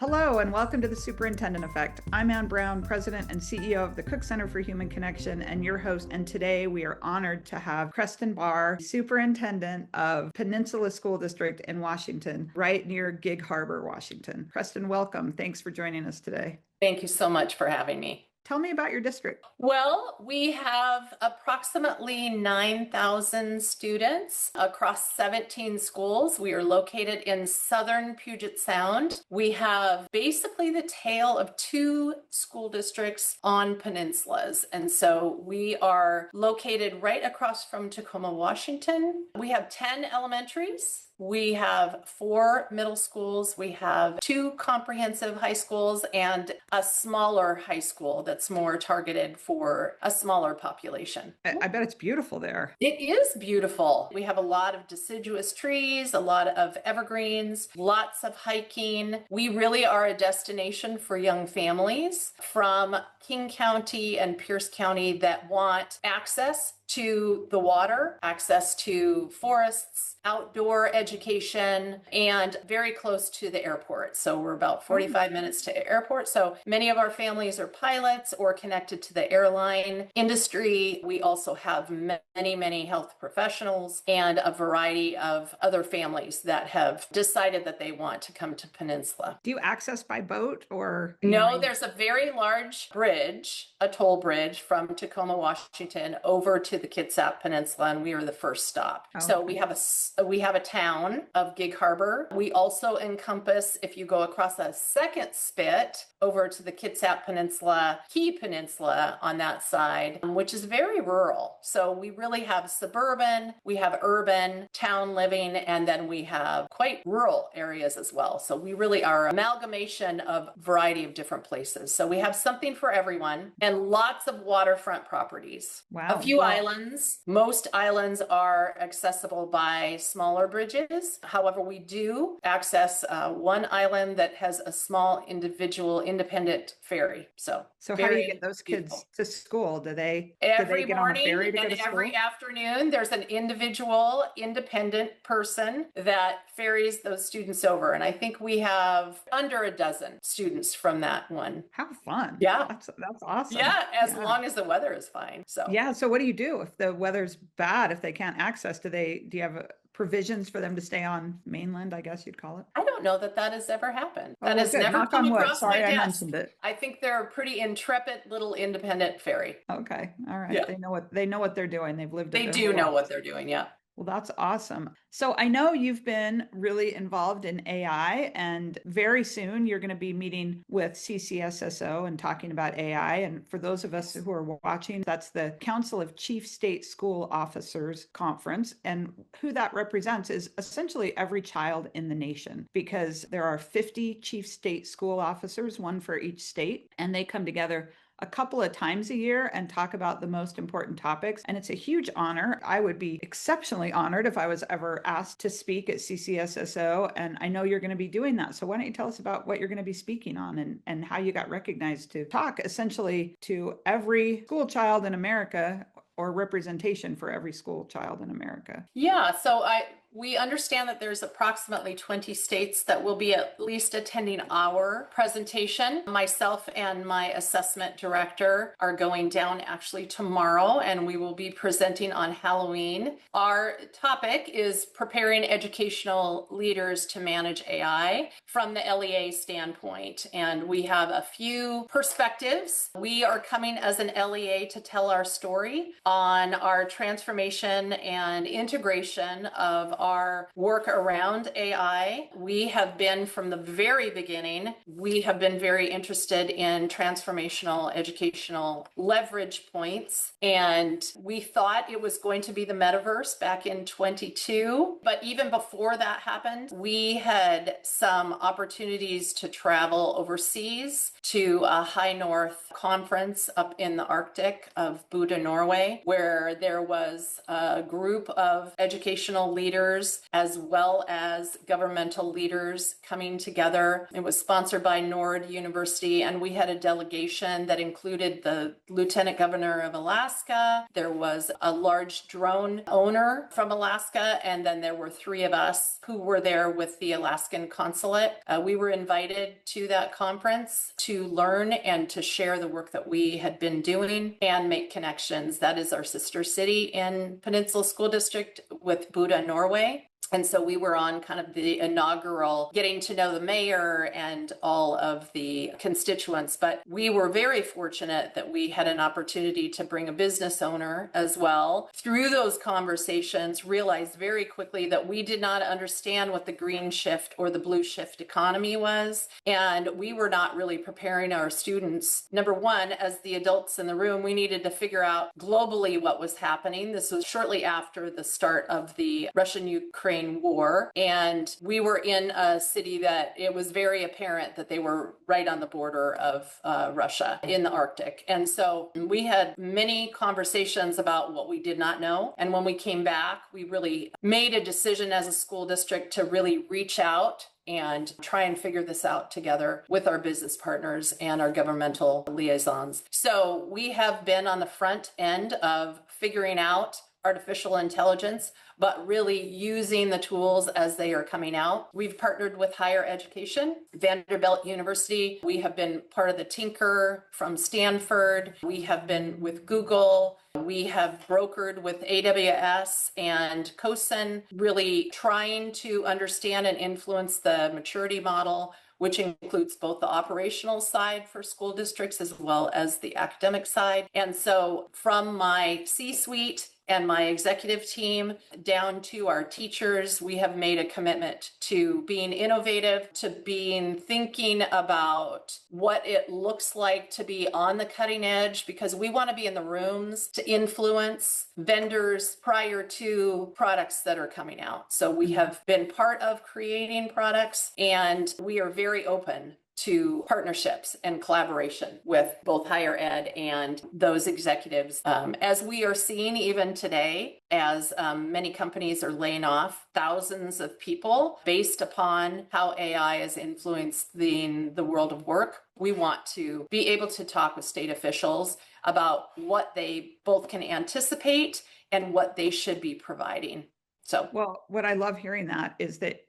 Hello and welcome to the Superintendent Effect. I'm Ann Brown, President and CEO of the Cook Center for Human Connection and your host. And today we are honored to have Krestin Barr, Superintendent of Peninsula School District in Washington, right near Gig Harbor, Washington. Krestin, welcome. Thanks for joining us today. Thank you so much for having me. Tell me about your district. Well, we have approximately 9,000 students across 17 schools. We are located in southern Puget Sound. We have basically the tail of two school districts on peninsulas. And so we are located right across from Tacoma, Washington. We have 10 elementaries. We have 4 middle schools, we have 2 comprehensive high schools, and a smaller high school that's more targeted for a smaller population. I bet it's beautiful there. It is beautiful. We have a lot of deciduous trees, a lot of evergreens, lots of hiking. We really are a destination for young families from King County and Pierce County that want access to the water, access to forests, outdoor education, and very close to the airport. So we're about 45 minutes to airport. So many of our families are pilots or connected to the airline industry. We also have many health professionals and a variety of other families that have decided that they want to come to Peninsula. Do you access by boat or? No, there's a very large bridge, a toll bridge from Tacoma, Washington over to the Kitsap Peninsula, and we are the first stop. Okay. So we have a town of Gig Harbor. We also encompass, if you go across a second spit over to the Kitsap Peninsula, Key Peninsula on that side, which is very rural. So we really have suburban, we have urban, town living, and then we have quite rural areas as well. So we really are an amalgamation of a variety of different places. So we have something for everyone and lots of waterfront properties. Wow. A few islands. Most islands are accessible by smaller bridges. However, we do access one island that has a small individual independent ferry. So how do you get those kids to school? Do they every get morning on a ferry to and go to every school? afternoon, there's an individual independent person that ferries those students over. And I think we have under a dozen students from that one. How fun. Yeah. That's awesome. Yeah, as long as the weather is fine. So yeah. So what do you do if the weather's bad, if they can't access? Do you have provisions for them to stay on mainland, I guess you'd call it? I don't know that has ever happened. That has good. never Knock come on wood. across Sorry, my I desk. mentioned it. I think they're a pretty intrepid little independent ferry. Okay. All right. Yeah. They know what they're doing. They've lived it. They do know what they're doing. Yeah. Well, that's awesome. So I know you've been really involved in AI, and very soon you're going to be meeting with CCSSO and talking about AI. And for those of us who are watching, that's the Council of Chief State School Officers Conference. And who that represents is essentially every child in the nation, because there are 50 chief state school officers, one for each state, and they come together a couple of times a year and talk about the most important topics. And it's a huge honor. I would be exceptionally honored if I was ever asked to speak at CCSSO. And I know you're going to be doing that. So why don't you tell us about what you're going to be speaking on and how you got recognized to talk essentially to every school child in America, or representation for every school child in America? Yeah. So we understand that there's approximately 20 states that will be at least attending our presentation. Myself and my assessment director are going down actually tomorrow, and we will be presenting on Halloween. Our topic is preparing educational leaders to manage AI from the LEA standpoint. And we have a few perspectives. We are coming as an LEA to tell our story on our transformation and integration of our work around AI. We have been from the very beginning, we have been very interested in transformational educational leverage points. And we thought it was going to be the metaverse back in 22. But even before that happened, we had some opportunities to travel overseas to a high north conference up in the Arctic of Bodø, Norway, where there was a group of educational leaders educators as well as governmental leaders coming together. It was sponsored by Nord University, and we had a delegation that included the Lieutenant Governor of Alaska. There was a large drone owner from Alaska, and then there were 3 of us who were there with the Alaskan consulate. We were invited to that conference to learn and to share the work that we had been doing and make connections. That is our sister city in Peninsula School District with Bodø, Norway. And so we were on kind of the inaugural getting to know the mayor and all of the constituents. But we were very fortunate that we had an opportunity to bring a business owner as well. Through those conversations, realized very quickly that we did not understand what the green shift or the blue shift economy was. And we were not really preparing our students. Number one, as the adults in the room, we needed to figure out globally what was happening. This was shortly after the start of the Russian-Ukraine war, and we were in a city that it was very apparent that they were right on the border of Russia in the Arctic. And so we had many conversations about what we did not know. And when we came back, we really made a decision as a school district to really reach out and try and figure this out together with our business partners and our governmental liaisons. So we have been on the front end of figuring out artificial intelligence, but really using the tools as they are coming out. We've partnered with higher education, Vanderbilt University. We have been part of the Tinker from Stanford. We have been with Google. We have brokered with AWS and CoSN, really trying to understand and influence the maturity model, which includes both the operational side for school districts as well as the academic side. And so from my C-suite and my executive team down to our teachers, we have made a commitment to being innovative, to being thinking about what it looks like to be on the cutting edge, because we want to be in the rooms to influence vendors prior to products that are coming out. So we have been part of creating products, and we are very open to partnerships and collaboration with both higher ed and those executives. As we are seeing even today, as many companies are laying off thousands of people based upon how AI is influencing the world of work, we want to be able to talk with state officials about what they both can anticipate and what they should be providing. So, well, what I love hearing that is that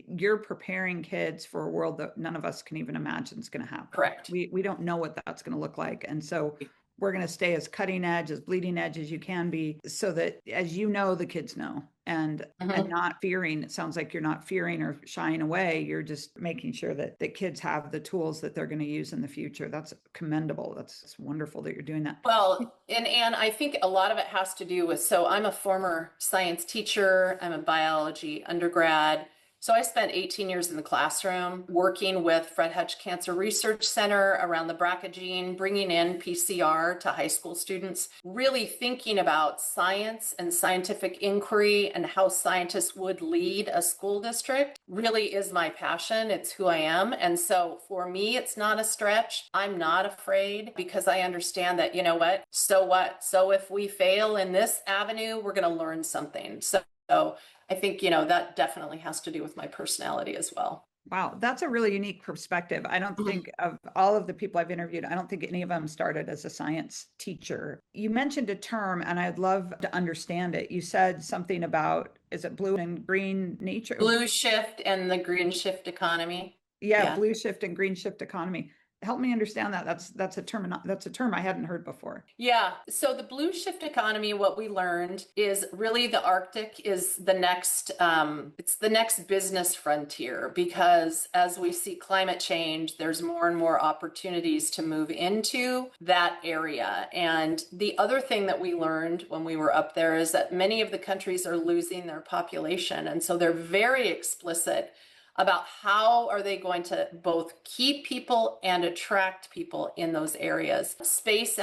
you're preparing kids for a world that none of us can even imagine is going to happen. Correct. We don't know what that's going to look like. And so we're going to stay as cutting edge, as bleeding edge as you can be, so that, as you know, the kids know, and not fearing. It sounds like you're not fearing or shying away. You're just making sure that the kids have the tools that they're going to use in the future. That's commendable. It's wonderful that you're doing that. Well, and I think a lot of it has to do with, so I'm a former science teacher. I'm a biology undergrad. So I spent 18 years in the classroom working with Fred Hutch Cancer Research Center around the BRCA gene, bringing in PCR to high school students, really thinking about science and scientific inquiry and how scientists would lead a school district really is my passion. It's who I am. And so for me, it's not a stretch. I'm not afraid, because I understand that, you know what? So if we fail in this avenue, we're going to learn something. So I think, that definitely has to do with my personality as well. Wow, that's a really unique perspective. I don't think, of all of the people I've interviewed, I don't think any of them started as a science teacher. You mentioned a term, and I'd love to understand it. You said something about, is it blue and green nature? Blue shift and the green shift economy. Yeah, blue shift and green shift economy. Help me understand that. That's a term I hadn't heard before. Yeah. So the blue shift economy, what we learned is really the Arctic is the next, it's the next business frontier, because as we see climate change, there's more and more opportunities to move into that area. And the other thing that we learned when we were up there is that many of the countries are losing their population. And so they're very explicit about how are they going to both keep people and attract people in those areas. Space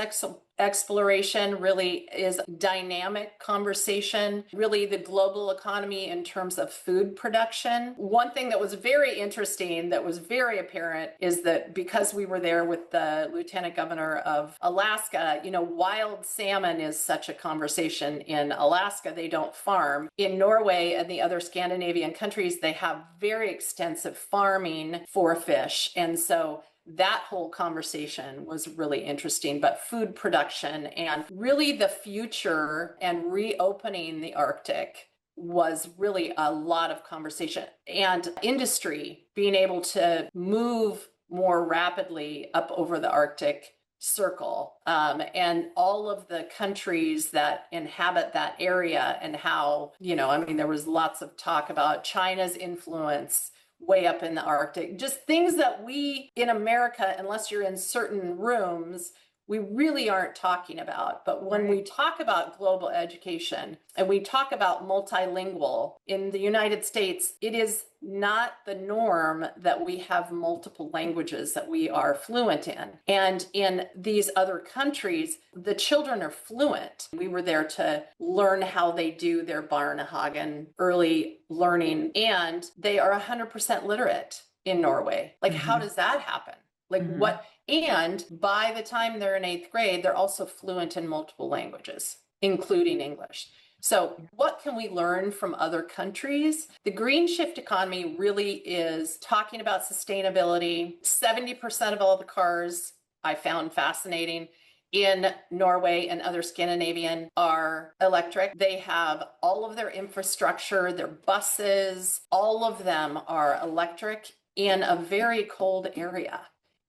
exploration really is dynamic conversation, really the global economy in terms of food production. One thing that was very interesting, that was very apparent, is that because we were there with the Lieutenant Governor of Alaska, wild salmon is such a conversation in Alaska. They don't farm. In Norway and the other Scandinavian countries, they have very extensive farming for fish. And so that whole conversation was really interesting. But food production and really the future and reopening the Arctic was really a lot of conversation. And industry being able to move more rapidly up over the Arctic Circle, and all of the countries that inhabit that area, and how, there was lots of talk about China's influence way up in the Arctic, just things that we in America, unless you're in certain rooms, we really aren't talking about. But when we talk about global education and we talk about multilingual in the United States, it is not the norm that we have multiple languages that we are fluent in. And in these other countries, the children are fluent. We were there to learn how they do their Barnehagen early learning, and they are 100% literate in Norway. Like, how does that happen? Like what? And by the time they're in 8th grade, they're also fluent in multiple languages, including English. So what can we learn from other countries? The green shift economy really is talking about sustainability. 70% of all the cars, I found fascinating, in Norway and other Scandinavian are electric. They have all of their infrastructure, their buses, all of them are electric in a very cold area.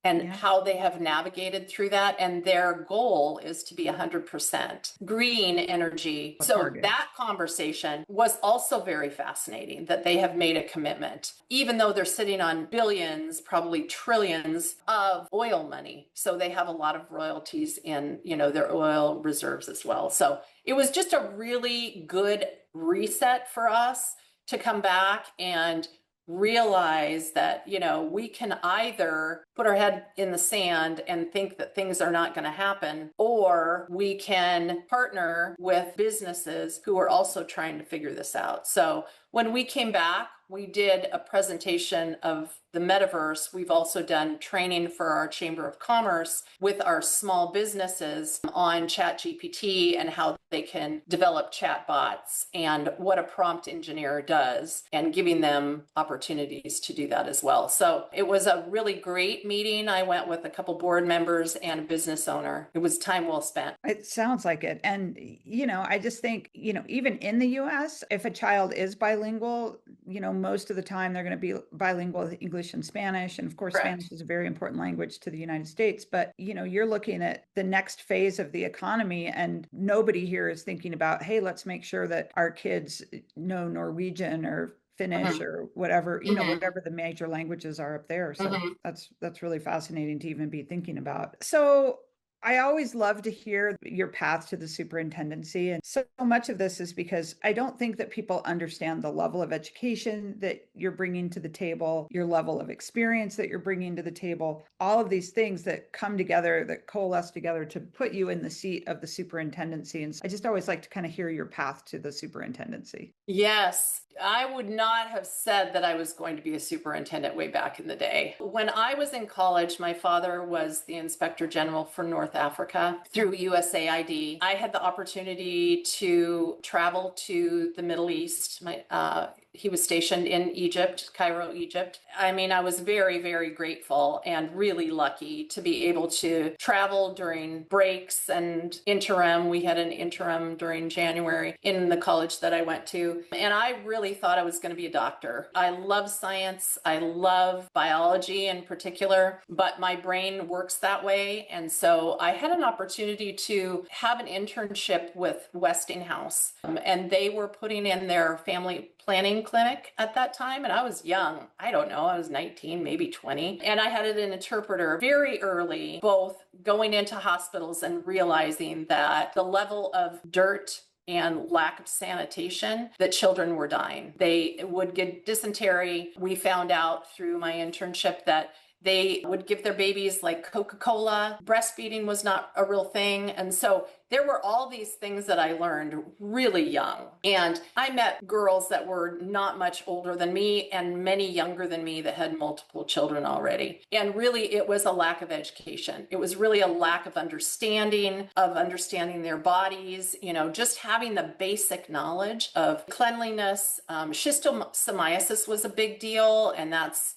And how they have navigated through that. And their goal is to be 100% green energy. So that conversation was also very fascinating, that they have made a commitment, even though they're sitting on billions, probably trillions of oil money. So they have a lot of royalties in, their oil reserves as well. So it was just a really good reset for us to come back and realize that, we can either put our head in the sand and think that things are not going to happen, or we can partner with businesses who are also trying to figure this out. So when we came back, we did a presentation of the metaverse. We've also done training for our Chamber of Commerce with our small businesses on ChatGPT and how they can develop chatbots and what a prompt engineer does, and giving them opportunities to do that as well. So it was a really great meeting. I went with a couple board members and a business owner. It was time well spent. It sounds like it. And, I just think, even in the US, if a child is bilingual, most of the time they're going to be bilingual with English and Spanish. And of course, Spanish is a very important language to the United States. But, you're looking at the next phase of the economy, and nobody here is thinking about, hey, let's make sure that our kids know Norwegian or Finnish or whatever, whatever the major languages are up there. So that's really fascinating to even be thinking about. So I always love to hear your path to the superintendency. And so much of this is because I don't think that people understand the level of education that you're bringing to the table, your level of experience that you're bringing to the table, all of these things that come together, that coalesce together to put you in the seat of the superintendency. And so I just always like to kind of hear your path to the superintendency. Yes, I would not have said that I was going to be a superintendent way back in the day. When I was in college, my father was the Inspector General for North Africa through USAID. I had the opportunity to travel to the Middle East. He was stationed in Egypt, Cairo, Egypt. I mean, I was very, very grateful and really lucky to be able to travel during breaks and interim. We had an interim during January in the college that I went to. And I really thought I was going to be a doctor. I love science. I love biology in particular, but my brain works that way. And so I had an opportunity to have an internship with Westinghouse, and they were putting in their family planning clinic at that time. And I was young. I don't know. I was 19, maybe 20. And I had an interpreter very early, both going into hospitals and realizing that the level of dirt and lack of sanitation, that children were dying. They would get dysentery. We found out through my internship that They would give their babies like Coca-Cola. Breastfeeding was not a real thing. And so there were all these things that I learned really young. And I met girls that were not much older than me and many younger than me that had multiple children already. And really, it was a lack of education. It was really a lack of understanding their bodies, just having the basic knowledge of cleanliness. Schistosomiasis was a big deal. And that's,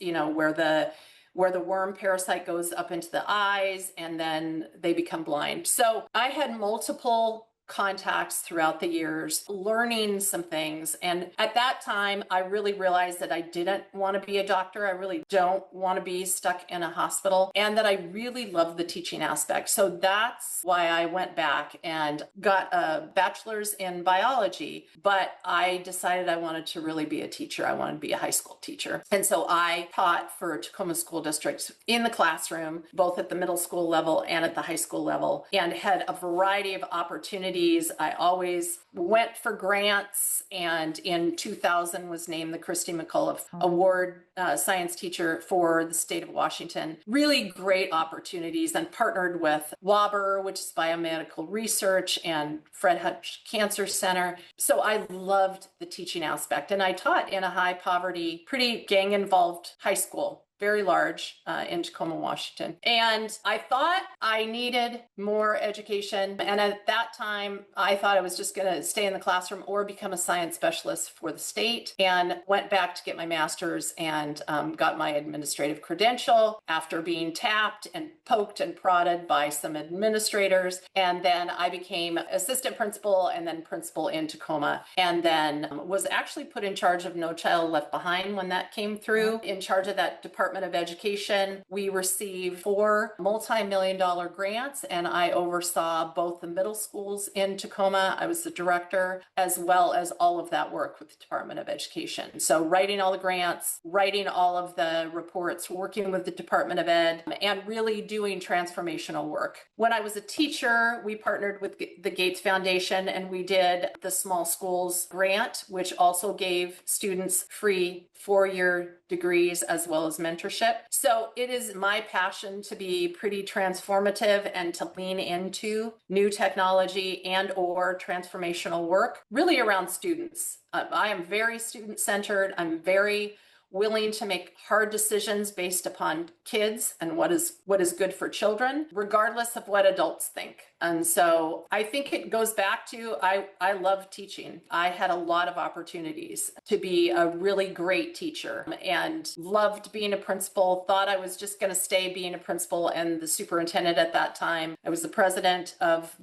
where the worm parasite goes up into the eyes and then they become blind. So I had multiple contacts throughout the years, learning some things. And at that time, I really realized that I didn't want to be a doctor. I really don't want to be stuck in a hospital, and that I really love the teaching aspect. So that's why I went back and got a bachelor's in biology. But I decided I wanted to really be a teacher. I wanted to be a high school teacher. And so I taught for Tacoma School District in the classroom, both at the middle school level and at the high school level, and had a variety of opportunities. I always went for grants, and in 2000 was named the Christy McCullough Award science teacher for the state of Washington. Really great opportunities, and partnered with WABR, which is biomedical research, and Fred Hutch Cancer Center. So I loved the teaching aspect, and I taught in a high poverty, pretty gang involved high school. Very large in Tacoma, Washington. And I thought I needed more education. And at that time, I thought I was just going to stay in the classroom or become a science specialist for the state, and went back to get my master's and got my administrative credential after being tapped and poked and prodded by some administrators. And then I became assistant principal and then principal in Tacoma, and then was actually put in charge of No Child Left Behind when that came through, in charge of that department of Education. We received 4 multi-million-dollar grants, and I oversaw both the middle schools in Tacoma. I was the director, as well as all of that work with the Department of Education. So writing all the grants, writing all of the reports, working with the Department of Ed, and really doing transformational work. When I was a teacher, we partnered with the Gates Foundation, and we did the Small Schools Grant, which also gave students free 4-year degrees as well as mentorship. So it is my passion to be pretty transformative and to lean into new technology and or transformational work really around students. I am very student-centered. I'm very willing to make hard decisions based upon kids and what is good for children, regardless of what adults think. And so I think it goes back to, I love teaching. I had a lot of opportunities to be a really great teacher and loved being a principal, thought I was just going to stay being a principal and the superintendent at that time. I was the president of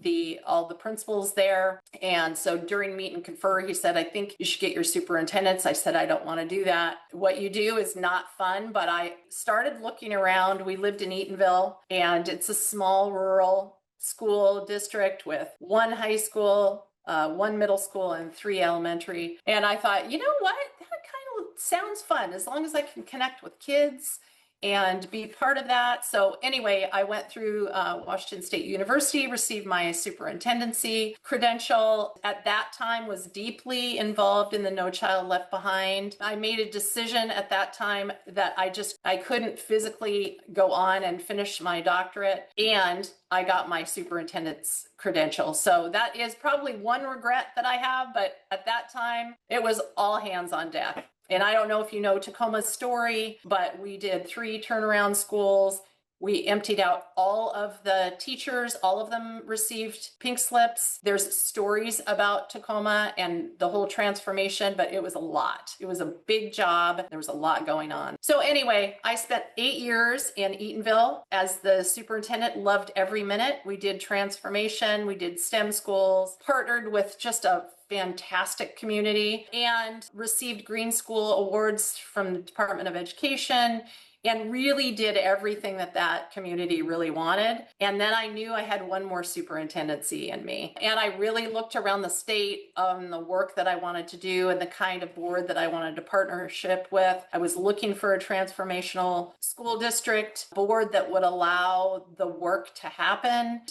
all the principals there. And so during meet and confer, he said, I think you should get your superintendents. I said, I don't want to do that. What you do is not fun, but I started looking around. We lived in Eatonville, and it's a small rural school district with 1 high school, 1 middle school, and 3 elementary. And I thought, you know what? That kind of sounds fun as long as I can connect with kids and be part of that. So anyway, I went through Washington State University, received my superintendency credential. At that time, was deeply involved in the No Child Left Behind. I made a decision at that time that I couldn't physically go on and finish my doctorate, and I got my superintendent's credential. So that is probably one regret that I have, but at that time, it was all hands on deck. And I don't know if you know Tacoma's story, but we did 3 turnaround schools. We emptied out all of the teachers. All of them received pink slips. There's stories about Tacoma and the whole transformation, but it was a lot. It was a big job. There was a lot going on. So anyway, I spent 8 years in Eatonville as the superintendent, loved every minute. We did transformation. We did STEM schools, partnered with just a fantastic community, and received Green School Awards from the Department of Education, and really did everything that community really wanted. And then I knew I had one more superintendency in me. And I really looked around the state on the work that I wanted to do and the kind of board that I wanted to partnership with. I was looking for a transformational school district board that would allow the work to happen.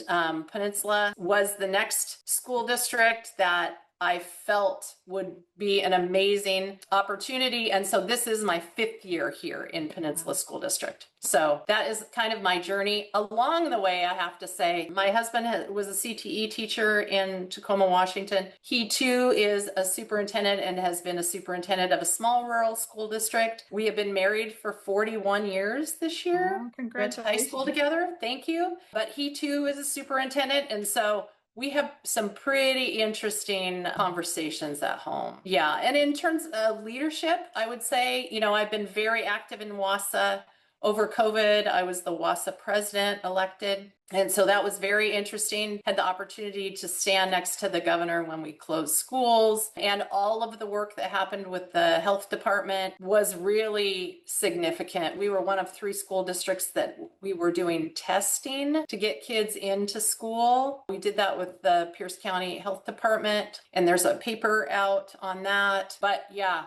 Peninsula was the next school district that I felt would be an amazing opportunity. And so this is my 5th year here in Peninsula School District. So that is kind of my journey. Along the way, I have to say, my husband was a CTE teacher in Tacoma, Washington. He too is a superintendent and has been a superintendent of a small rural school district. We have been married for 41 years this year. Oh, Went to high school together. Thank you. But he too is a superintendent. And so we have some pretty interesting conversations at home. Yeah. And in terms of leadership, I would say, I've been very active in WASA. Over COVID, I was the WASA president elected. And so that was very interesting. Had the opportunity to stand next to the governor when we closed schools, and all of the work that happened with the health department was really significant. We were one of 3 school districts that we were doing testing to get kids into school. We did that with the Pierce County Health Department, and there's a paper out on that. But yeah,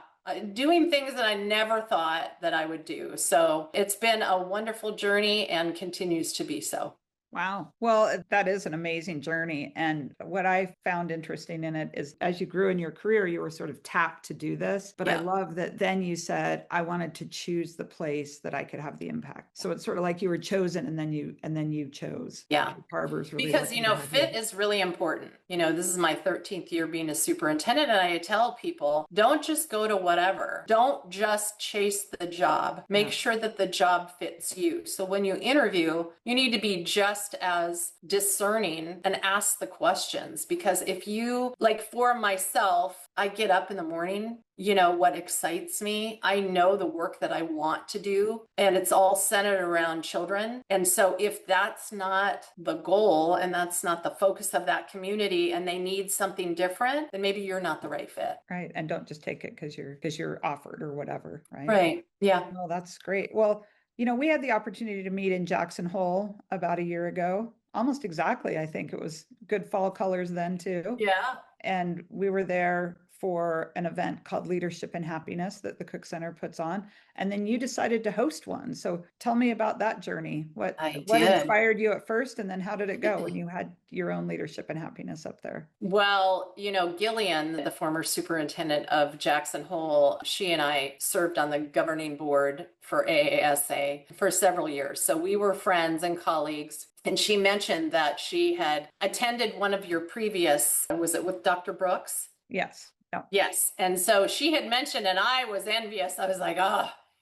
doing things that I never thought that I would do. So it's been a wonderful journey and continues to be so. Wow. Well, that is an amazing journey. And what I found interesting in it is as you grew in your career, you were sort of tapped to do this. But I love that then you said, I wanted to choose the place that I could have the impact. So it's sort of like you were chosen and then you chose. Yeah. Harbor's really because, fit is really important. This is my 13th year being a superintendent. And I tell people, don't just go to whatever. Don't just chase the job. Make sure that the job fits you. So when you interview, you need to be just as discerning and ask the questions, because if you, like for myself, I get up in the morning, what excites me. I know the work that I want to do, and it's all centered around children. And so if that's not the goal and that's not the focus of that community and they need something different, then maybe you're not the right fit. Right. And don't just take it because you're offered or whatever. Right. Right. Yeah. Oh, that's great. Well, we had the opportunity to meet in Jackson Hole about a year ago, almost exactly. I think it was good fall colors then too. Yeah. And we were there for an event called Leadership and Happiness that the Cook Center puts on. And then you decided to host one. So tell me about that journey. What inspired you at first? And then how did it go when you had your own Leadership and Happiness up there? Well, Gillian, the former superintendent of Jackson Hole, she and I served on the governing board for AASA for several years. So we were friends and colleagues. And she mentioned that she had attended one of your previous, was it with Dr. Brooks? Yes. No. Yes. And so she had mentioned, and I was envious. I was like,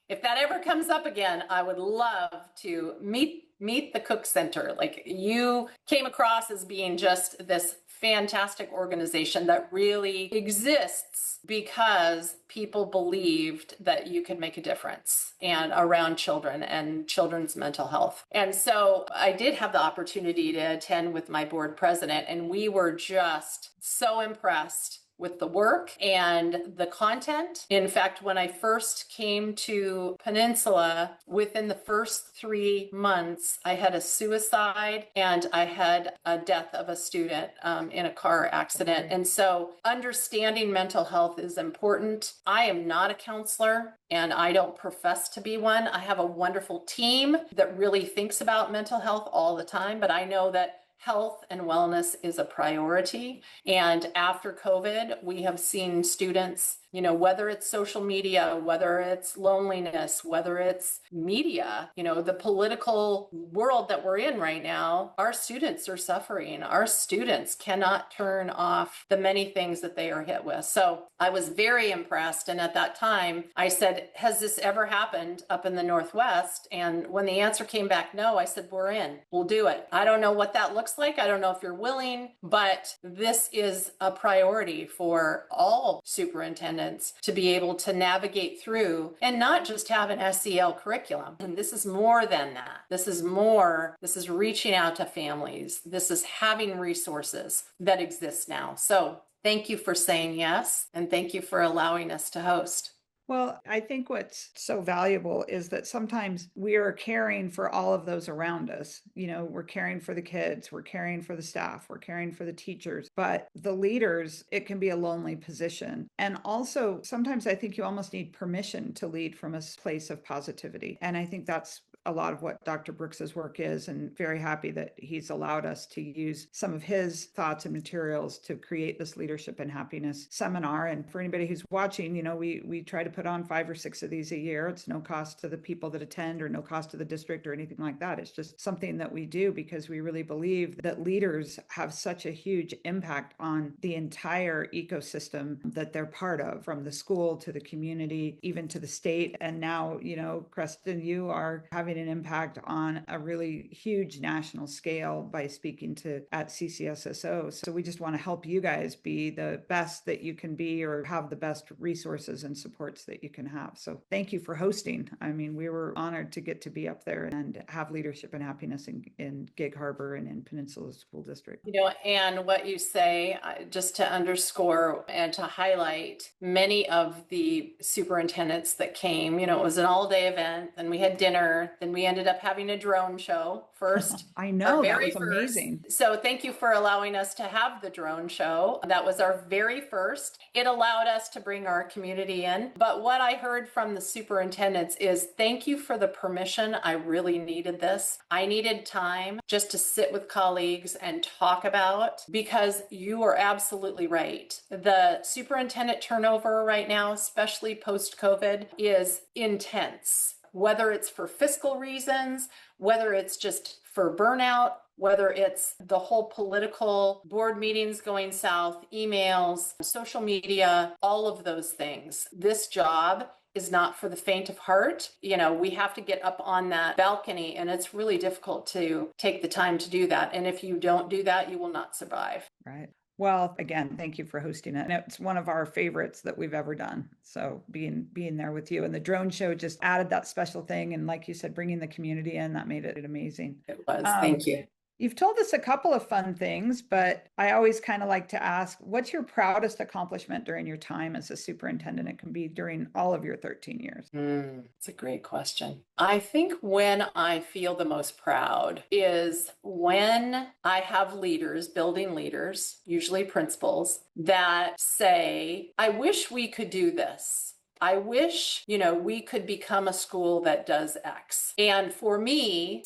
if that ever comes up again, I would love to meet the Cook Center. Like, you came across as being just this fantastic organization that really exists because people believed that you could make a difference and around children and children's mental health. And so I did have the opportunity to attend with my board president, and we were just so impressed with the work and the content. In fact, when I first came to Peninsula, within the first 3 months, I had a suicide and I had a death of a student in a car accident. And so understanding mental health is important. I am not a counselor and I don't profess to be one. I have a wonderful team that really thinks about mental health all the time, but I know that health and wellness is a priority. And after COVID, we have seen students, whether it's social media, whether it's loneliness, whether it's media, the political world that we're in right now, our students are suffering. Our students cannot turn off the many things that they are hit with. So I was very impressed. And at that time, I said, has this ever happened up in the Northwest? And when the answer came back no, I said, we're in. We'll do it. I don't know what that looks like. I don't know if you're willing, but this is a priority for all superintendents to be able to navigate through and not just have an SEL curriculum. And this is more than that. This is reaching out to families. This is having resources that exist now. So thank you for saying yes. And thank you for allowing us to host. Well, I think what's so valuable is that sometimes we are caring for all of those around us. We're caring for the kids, we're caring for the staff, we're caring for the teachers, but the leaders, it can be a lonely position. And also, sometimes I think you almost need permission to lead from a place of positivity. And I think that's a lot of what Dr. Brooks's work is, and very happy that he's allowed us to use some of his thoughts and materials to create this leadership and happiness seminar. And for anybody who's watching, we try to put on 5 or 6 of these a year. It's no cost to the people that attend or no cost to the district or anything like that. It's just something that we do because we really believe that leaders have such a huge impact on the entire ecosystem that they're part of, from the school to the community, even to the state. And now, Krestin, you are having an impact on a really huge national scale by speaking to at CCSSO. So we just want to help you guys be the best that you can be, or have the best resources and supports that you can have. So thank you for hosting. I mean, we were honored to get to be up there and have leadership and happiness in Gig Harbor and in Peninsula School District. And what you say, just to underscore and to highlight, many of the superintendents that came, it was an all-day event, then we had dinner, then we ended up having a drone show first. I know, that was amazing. So thank you for allowing us to have the drone show. That was our very first. It allowed us to bring our community in. But what I heard from the superintendents is, thank you for the permission. I really needed this. I needed time just to sit with colleagues and talk about, because you are absolutely right. The superintendent turnover right now, especially post-COVID, is intense. Whether it's for fiscal reasons, whether it's just for burnout, whether it's the whole political board meetings going south, emails, social media, all of those things. This job is not for the faint of heart. We have to get up on that balcony, and it's really difficult to take the time to do that. And if you don't do that, you will not survive. Right. Well, again, thank you for hosting it. And it's one of our favorites that we've ever done. So being there with you, and the drone show just added that special thing. And like you said, bringing the community in, that made it amazing. It was. Thank you. You've told us a couple of fun things, but I always kind of like to ask, what's your proudest accomplishment during your time as a superintendent? It can be during all of your 13 years. It's a great question. I think when I feel the most proud is when I have leaders, building leaders, usually principals, that say, I wish we could do this. I wish, we could become a school that does X. And for me,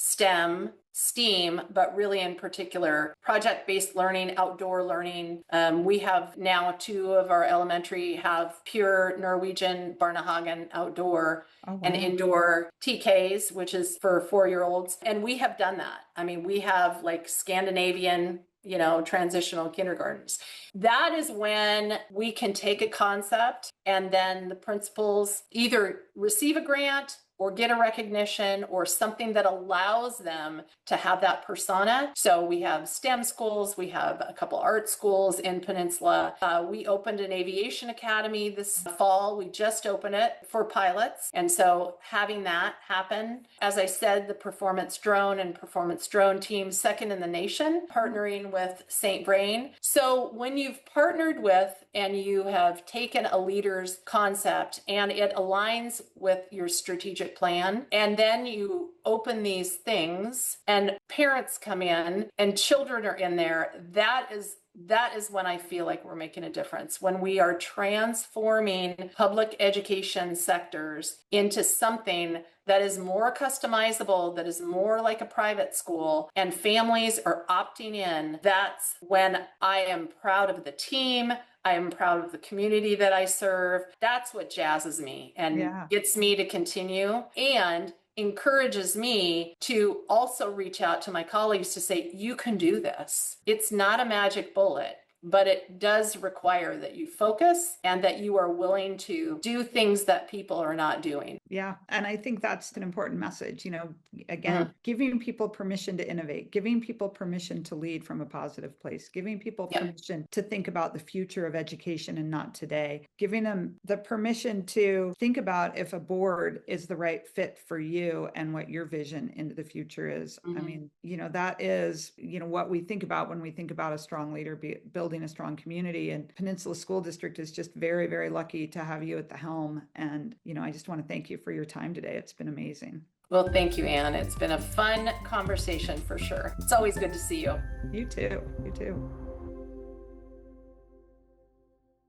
STEAM, but really in particular, project-based learning, outdoor learning. We have now 2 of our elementary have pure Norwegian Barnehagen outdoor and indoor TKs, which is for 4-year-olds. And we have done that. I mean, we have like Scandinavian transitional kindergartens. That is when we can take a concept and then the principals either receive a grant or get a recognition or something that allows them to have that persona. So we have STEM schools, we have a couple art schools in Peninsula. We opened an aviation academy this fall. We just opened it for pilots. And so having that happen, as I said, the performance drone team, second in the nation, partnering with St. Vrain. So when you've partnered with and you have taken a leader's concept and it aligns with your strategic plan, and then you open these things and parents come in and children are in there, that is when I feel like we're making a difference. When we are transforming public education sectors into something that is more customizable, that is more like a private school, and families are opting in, that's when I am proud of the team. I am proud of the community that I serve. That's what jazzes me and gets me to continue and encourages me to also reach out to my colleagues to say, you can do this. It's not a magic bullet, but it does require that you focus and that you are willing to do things that people are not doing. Yeah. And I think that's an important message, again, giving people permission to innovate, giving people permission to lead from a positive place, giving people permission to think about the future of education and not today, giving them the permission to think about if a board is the right fit for you and what your vision into the future is. I mean, that is, what we think about when we think about a strong leader, building a strong community. And Peninsula School District is just very, very lucky to have you at the helm. And, I just want to thank you for your time today. It's been amazing. Well, thank you, Anne. It's been a fun conversation for sure. It's always good to see you. You too. You too.